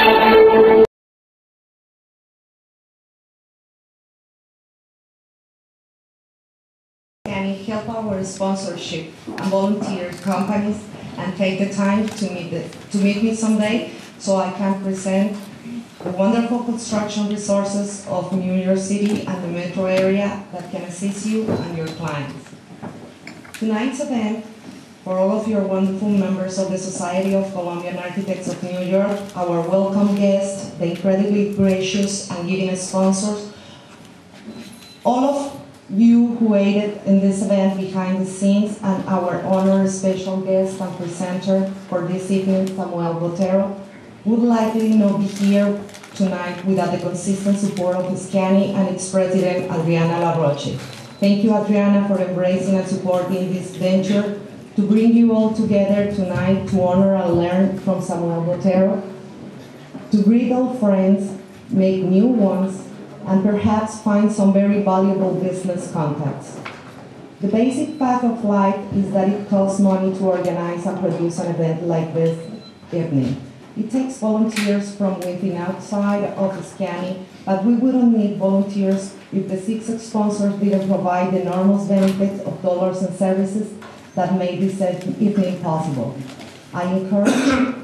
SCANY help our sponsorship and volunteer companies and take the time to meet me someday so I can present the wonderful construction resources of New York City and the metro area that can assist you and your clients. Tonight's event, for all of your wonderful members of the Society of Colombian Architects of New York, our welcome guests, the incredibly gracious and giving sponsors, all of you who aided in this event behind the scenes, and our honored special guest and presenter for this evening, Samuel Botero, would likely not be here tonight without the consistent support of SCANY and its president, Adriana Larroche. Thank you, Adriana, for embracing and supporting this venture to bring you all together tonight to honor and learn from Samuel Botero, to greet old friends, make new ones, and perhaps find some very valuable business contacts. The basic fact of life is that it costs money to organize and produce an event like this evening. It takes volunteers from within outside of SCANY, but we wouldn't need volunteers if the 6 sponsors didn't provide the enormous benefits of dollars and services that made this evening possible. I encourage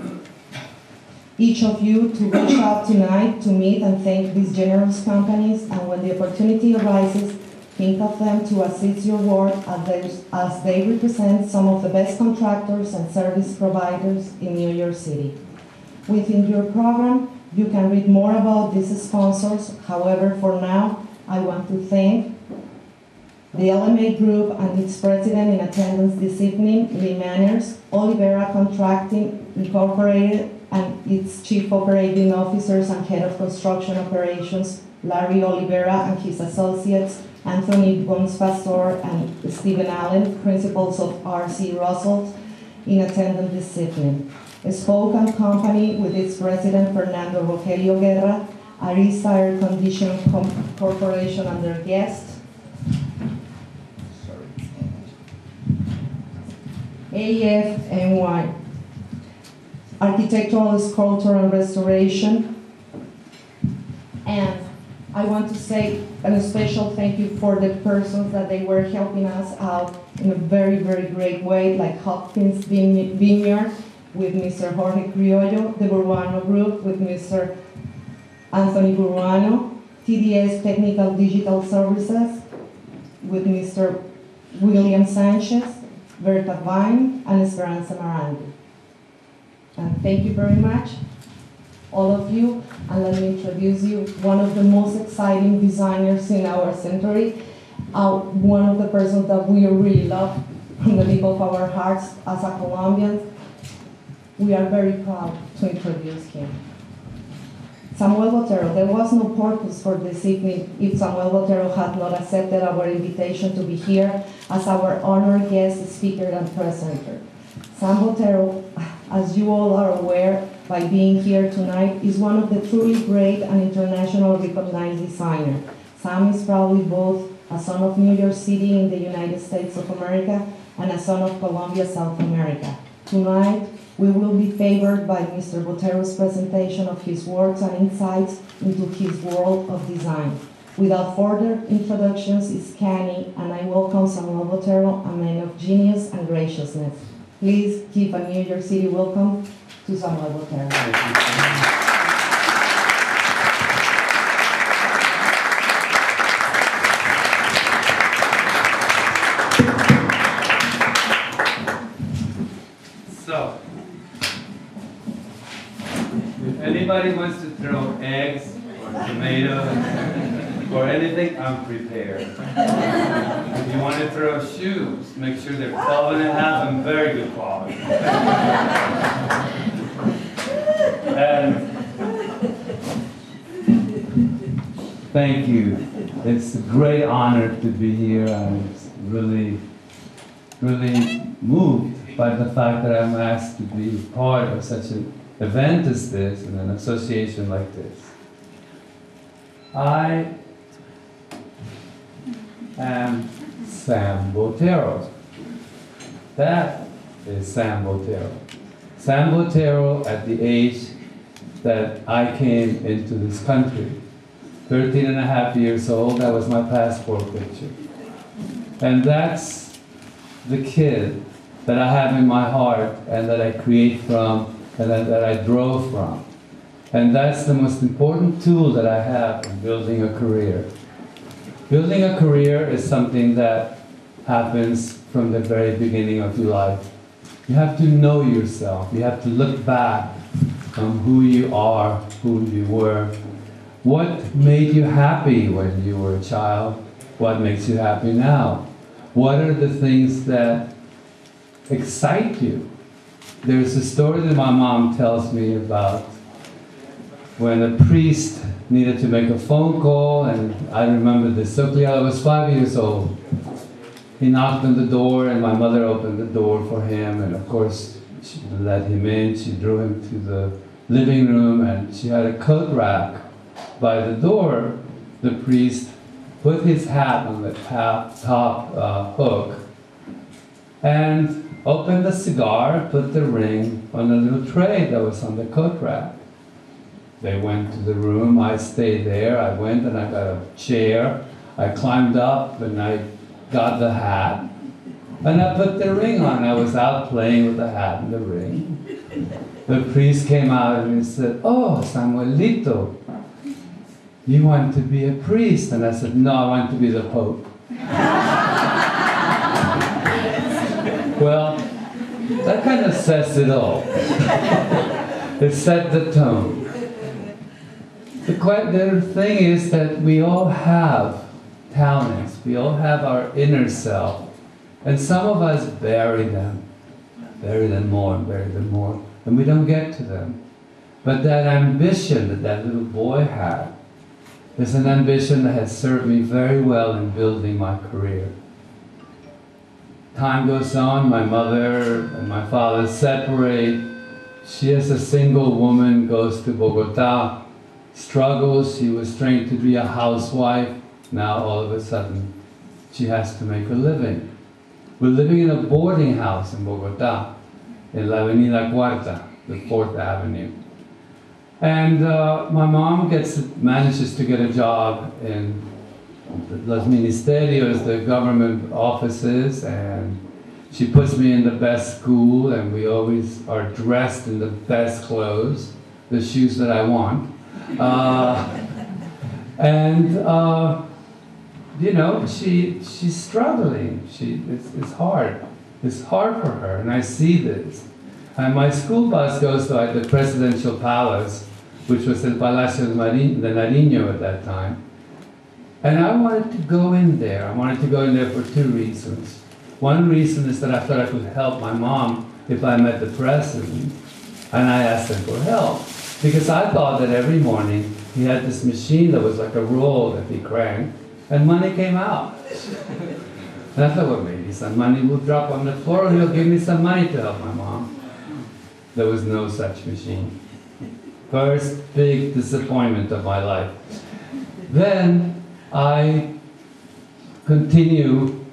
each of you to reach out tonight to meet and thank these generous companies, and when the opportunity arises, think of them to assist your work as they represent some of the best contractors and service providers in New York City. Within your program, you can read more about these sponsors. However, for now, I want to thank the LMA Group and its president in attendance this evening, Lee Manners, Olivera Contracting Incorporated, and its chief operating officers and head of construction operations, Larry Olivera and his associates, Anthony Bonspastor and Stephen Allen, principals of R.C. Russell, in attendance this evening. Spoke & Company with its president, Fernando Rogelio Guerra, Arista Air Conditioning Corporation and their guest, AFNY, Architectural Sculpture and Restoration. And I want to say a special thank you for the persons that they were helping us out in a very, very great way, like Hopkins Vineyard with Mr. Jorge Criollo, the Buruano Group with Mr. Anthony Buruano, TDS Technical Digital Services with Mr. William Sanchez, Berta Vine, and Esperanza Marandi. And thank you very much, all of you, and let me introduce you one of the most exciting designers in our century, one of the persons that we really love from the deep of our hearts as a Colombians. We are very proud to introduce him. Samuel Botero. There was no purpose for this evening if Samuel Botero had not accepted our invitation to be here as our honored guest speaker and presenter. Sam Botero, as you all are aware by being here tonight, is one of the truly great and internationally recognized designers. Sam is probably both a son of New York City in the United States of America and a son of Colombia, South America. Tonight, we will be favored by Mr. Botero's presentation of his works and insights into his world of design. Without further introductions, it's SCANY, and I welcome Samuel Botero, a man of genius and graciousness. Please give a New York City welcome to Samuel Botero. So, if anybody wants to throw eggs or tomatoes or anything, I'm prepared. If you want to throw shoes, make sure they're 12.5 and very good quality. And thank you. It's a great honor to be here. I'm really moved by the fact that I'm asked to be part of such an event as this and an association like this. I am Sam Botero. That is Sam Botero. Sam Botero at the age that I came into this country. 13 and a half years old, that was my passport picture. And that's the kid that I have in my heart and that I create from and that I draw from. And that's the most important tool that I have in building a career. Building a career is something that happens from the very beginning of your life. You have to know yourself. You have to look back on who you are, who you were. What made you happy when you were a child? What makes you happy now? What are the things that excite you? There's a story that my mom tells me about when a priest needed to make a phone call, and I remember this so clearly. I was 5 years old. He knocked on the door and my mother opened the door for him, and of course she let him in. She drew him to the living room and she had a coat rack by the door. The priest put his hat on the top hook and opened the cigar, put the ring on a little tray that was on the coat rack. They went to the room, I stayed there, I went and I got a chair, I climbed up and I got the hat, and I put the ring on. I was out playing with the hat and the ring. The priest came out and he said, "Oh, Samuelito, you want to be a priest?" And I said, "No, I want to be the Pope." Well, that kind of says it all. It set the tone. The thing is that we all have talents, we all have our inner self, and some of us bury them more and bury them more, and we don't get to them. But that ambition that that little boy had is an ambition that has served me very well in building my career. Time goes on, my mother and my father separate. She, as a single woman, goes to Bogota, struggles. She was trained to be a housewife. Now all of a sudden she has to make a living. We're living in a boarding house in Bogota, in La Avenida Cuarta, the 4th Avenue. And my mom manages to get a job in Los Ministerios, the government offices, and she puts me in the best school, and we always are dressed in the best clothes, the shoes that I want. You know, she's struggling. It's hard. It's hard for her, and I see this. And my school bus goes to the presidential palace, which was el Palacio de Nariño at that time. And I wanted to go in there. I wanted to go in there for 2 reasons. One reason is that I thought I could help my mom if I met the president, and I asked him for help. Because I thought that every morning he had this machine that was like a roll that he cranked, and money came out. And I thought, well, maybe some money will drop on the floor and he'll give me some money to help my mom. There was no such machine. First big disappointment of my life. Then I continue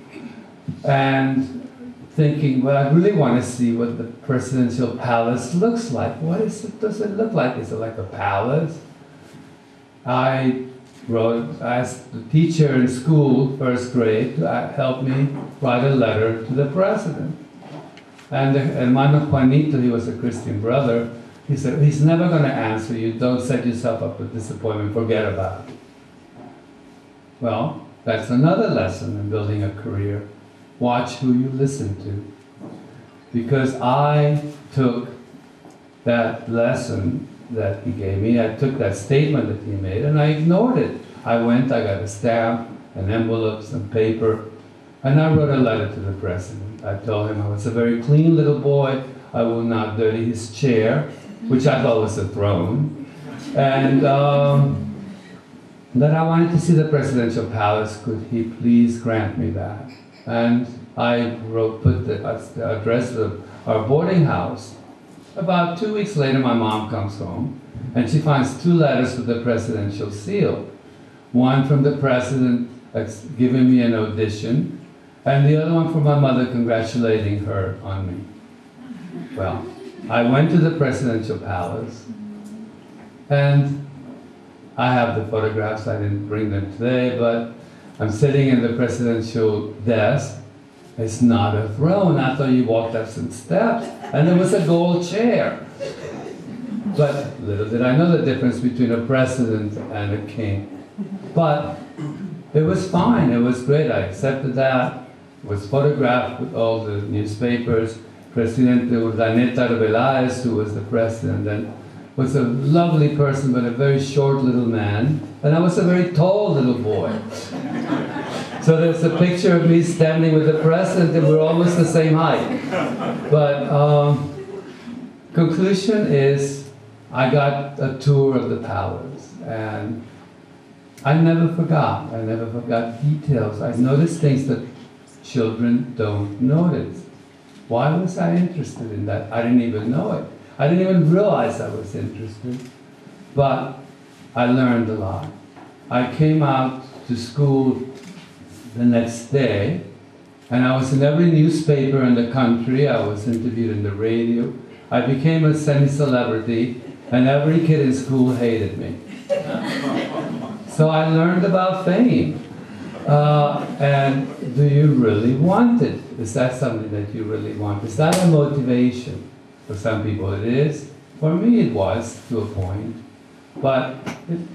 and thinking, well, I really want to see what the presidential palace looks like. What does it look like? Is it like a palace? I asked the teacher in school, 1st grade, to help me write a letter to the president. And hermano Juanito, he was a Christian brother, he said, he's never going to answer you, don't set yourself up with disappointment, forget about it. Well, that's another lesson in building a career. Watch who you listen to. Because I took that lesson that he gave me, I took that statement that he made and I ignored it. I went, I got a stamp, an envelope, some paper, and I wrote a letter to the president. I told him I was a very clean little boy, I will not dirty his chair, which I thought was a throne, and that I wanted to see the presidential palace, could he please grant me that? And I put the address of our boarding house. About 2 weeks later, my mom comes home, and she finds 2 letters with the presidential seal. One from the president giving me an audition, and the other one from my mother congratulating her on me. Well, I went to the presidential palace, And I have the photographs, I didn't bring them today, but I'm sitting in the presidential desk. It's not a throne. I thought you walked up some steps, and there was a gold chair. But little did I know the difference between a president and a king. But it was fine, it was great, I accepted that. It was photographed with all the newspapers. Presidente Urdaneta Arbeláez, who was the president, and was a lovely person, but a very short little man. And I was a very tall little boy. So there's a picture of me standing with the president, and we're almost the same height. But conclusion is, I got a tour of the palace, and I never forgot details. I noticed things that children don't notice. Why was I interested in that? I didn't even know it. I didn't even realize I was interested, but I learned a lot. I came out to school the next day, and I was in every newspaper in the country. I was interviewed in the radio. I became a semi-celebrity, and every kid in school hated me. So I learned about fame. And do you really want it? Is that something that you really want? Is that a motivation? For some people it is. For me it was, to a point. But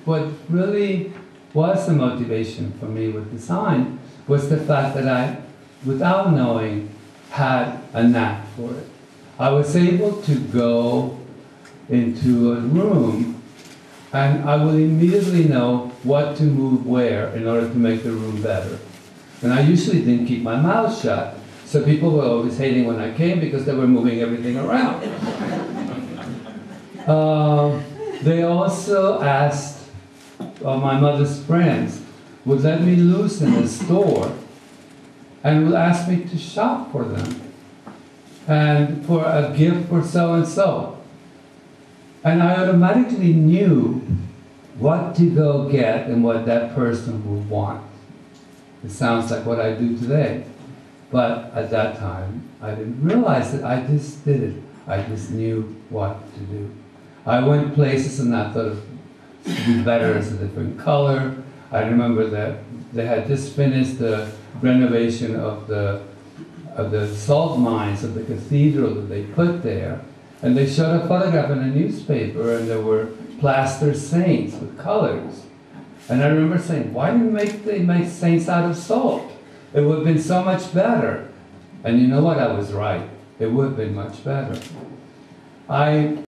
what really was the motivation for me with design was the fact that I, without knowing, had a knack for it. I was able to go into a room and I will immediately know what to move where in order to make the room better. And I usually didn't keep my mouth shut, so people were always hating when I came because they were moving everything around. They also asked, my mother's friends would let me loose in a store and would ask me to shop for them and for a gift for so-and-so. And I automatically knew what to go get and what that person would want. It sounds like what I do today. But at that time, I didn't realize it. I just did it. I just knew what to do. I went places and I thought it would be better as a different color. I remember that they had just finished the renovation of the salt mines of the cathedral that they put there. And they showed a photograph in a newspaper, and there were plaster saints with colors. And I remember saying, why didn't they make saints out of salt? It would have been so much better. And you know what? I was right. It would have been much better.